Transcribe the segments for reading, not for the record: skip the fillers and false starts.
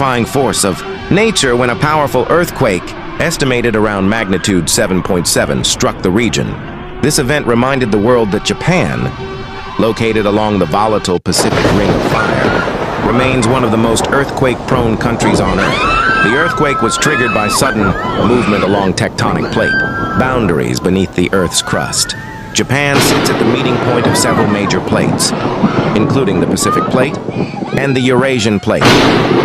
terrifying force of nature when a powerful earthquake, estimated around magnitude 7.7, struck the region. This event reminded the world that Japan, located along the volatile Pacific Ring of Fire, remains one of the most earthquake-prone countries on Earth. The earthquake was triggered by sudden movement along tectonic plate boundaries beneath the Earth's crust. Japan sits at the meeting point of several major plates, including the Pacific Plate and the Eurasian Plate.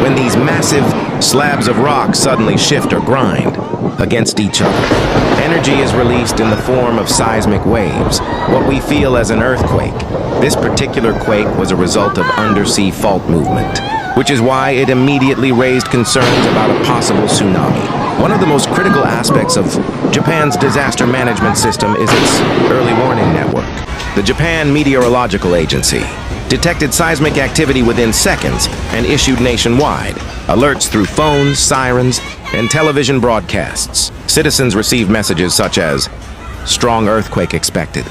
When these massive slabs of rock suddenly shift or grind against each other, energy is released in the form of seismic waves, what we feel as an earthquake. This particular quake was a result of undersea fault movement, which is why it immediately raised concerns about a possible tsunami. One of the most critical aspects of Japan's disaster management system is its early warning network. The Japan Meteorological Agency detected seismic activity within seconds and issued nationwide alerts through phones, sirens, and television broadcasts. Citizens received messages such as, "Strong earthquake expected.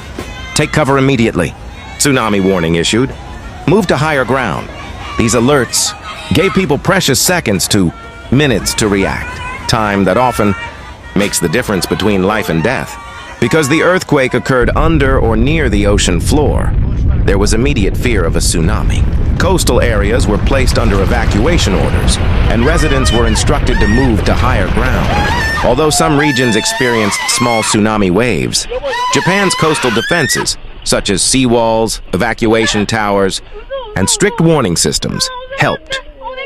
Take cover immediately. Tsunami warning issued. Move to higher ground." These alerts gave people precious seconds to minutes to react, time that often makes the difference between life and death. Because the earthquake occurred under or near the ocean floor, there was immediate fear of a tsunami. Coastal areas were placed under evacuation orders, and residents were instructed to move to higher ground. Although some regions experienced small tsunami waves, Japan's coastal defenses, such as seawalls, evacuation towers, and strict warning systems, helped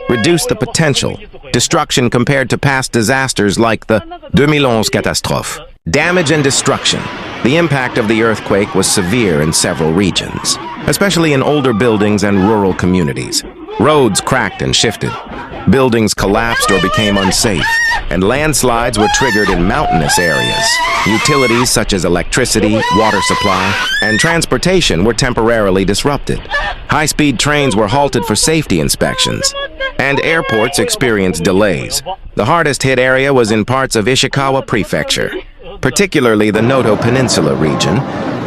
reduce the potential destruction compared to past disasters like the 2011 catastrophe. Damage and destruction. The impact of the earthquake was severe in several regions, especially in older buildings and rural communities. Roads cracked and shifted. Buildings collapsed or became unsafe, and landslides were triggered in mountainous areas. Utilities such as electricity, water supply, and transportation were temporarily disrupted. High-speed trains were halted for safety inspections, and airports experienced delays. The hardest-hit area was in parts of Ishikawa Prefecture, particularly the Noto Peninsula region,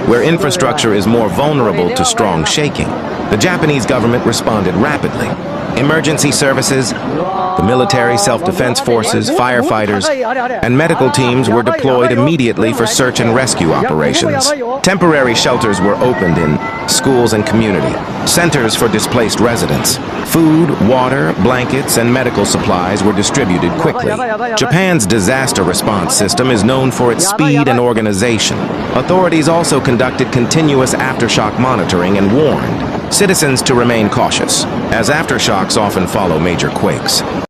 where infrastructure is more vulnerable to strong shaking. The Japanese government responded rapidly. Emergency services, the military, self-defense forces, firefighters, and medical teams were deployed immediately for search and rescue operations. Temporary shelters were opened in schools and community centers for displaced residents. Food, water, blankets, and medical supplies were distributed quickly. Japan's disaster response system is known for its speed and organization. Authorities also conducted continuous aftershock monitoring and warned citizens to remain cautious, as aftershocks often follow major quakes.